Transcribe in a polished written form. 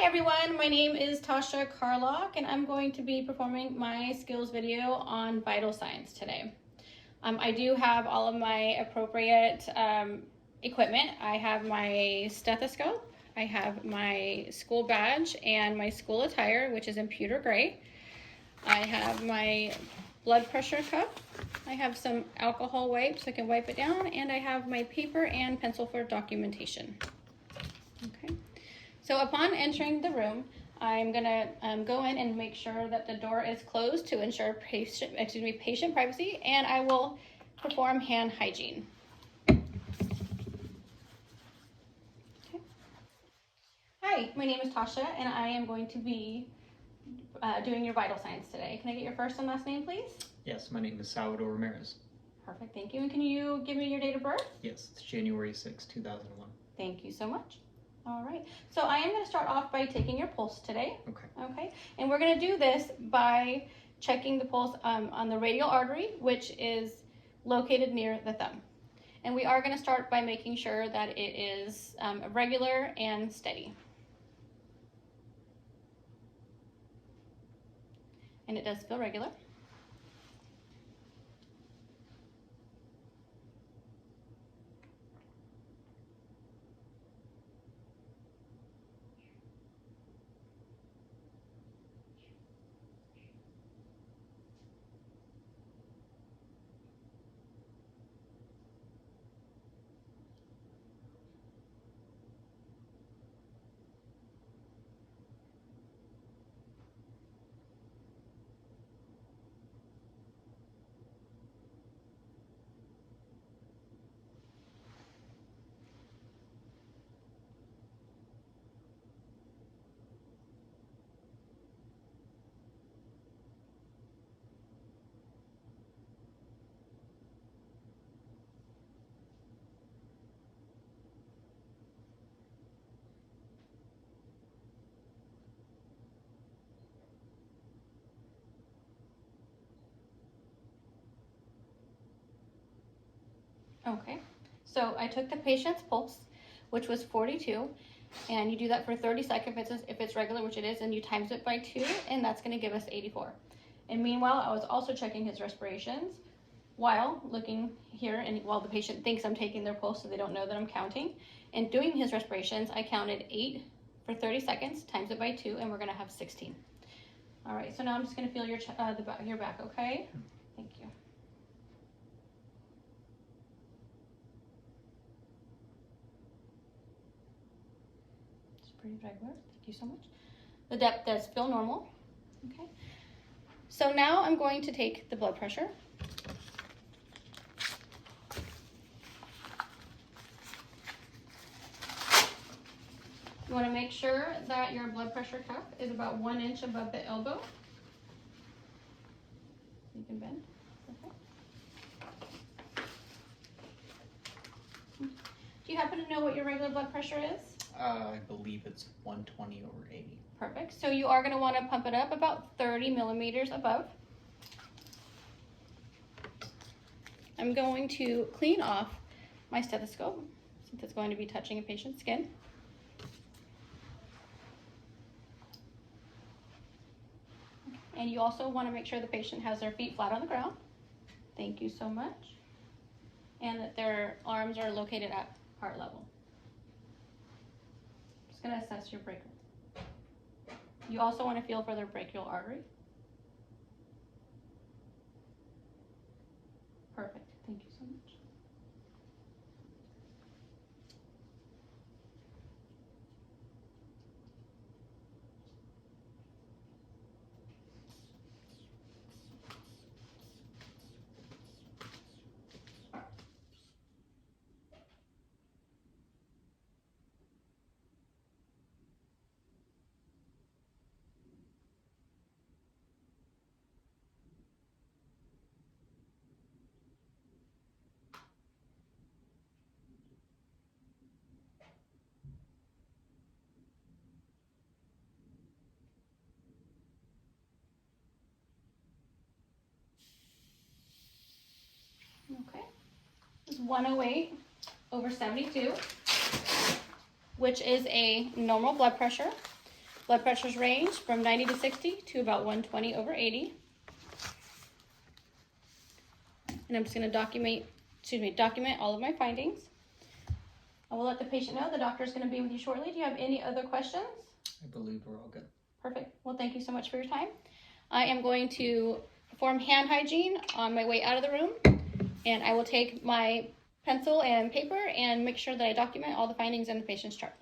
everyone, my name is Tasha Carlock and I'm going to be performing my skills video on vital signs today. I do have all of my appropriate equipment. I have my stethoscope, I have my school badge and my school attire, which is in pewter gray. I have my blood pressure cup. I have some alcohol wipes so I can wipe it down, and I have my paper and pencil for documentation. Okay. So upon entering the room, I'm gonna go in and make sure that the door is closed to ensure patient privacy, and I will perform hand hygiene. Okay. Hi, my name is Tasha, and I am going to be doing your vital signs today. Can I get your first and last name, please? Yes, my name is Salvador Ramirez. Perfect, thank you. And can you give me your date of birth? Yes, it's January 6, 2001. Thank you so much. All right, so I am going to start off by taking your pulse today. Okay, and we're going to do this by checking the pulse on the radial artery, which is located near the thumb. And we are going to start by making sure that it is regular and steady. And it does feel regular. Okay, so I took the patient's pulse, which was 42, and you do that for 30 seconds if it's regular, which it is, and you times it by 2, and that's going to give us 84. And meanwhile, I was also checking his respirations while looking here, and while the patient thinks I'm taking their pulse so they don't know that I'm counting. And doing his respirations, I counted 8 for 30 seconds, times it by 2, and we're going to have 16. All right, so now I'm just going to feel your back, okay? Thank you. Pretty regular. Thank you so much. The depth does feel normal. Okay. So now I'm going to take the blood pressure. You want to make sure that your blood pressure cuff is about 1 inch above the elbow. You can bend. Okay. Do you happen to know what your regular blood pressure is? I believe it's 120/80. Perfect. So you are going to want to pump it up about 30 millimeters above. I'm going to clean off my stethoscope since it's going to be touching a patient's skin. And you also want to make sure the patient has their feet flat on the ground. Thank you so much. And that their arms are located at heart level. Going to assess your breaker. You also want to feel for their brachial artery. Perfect. Thank you so much. Okay, it's 108/72, which is a normal blood pressure. Blood pressures range from 90 to 60 to about 120 over 80. And I'm just going to document all of my findings. I will let the patient know the doctor is going to be with you shortly. Do you have any other questions? I believe we're all good. Perfect. Well, thank you so much for your time. I am going to perform hand hygiene on my way out of the room, and I will take my pencil and paper and make sure that I document all the findings in the patient's chart.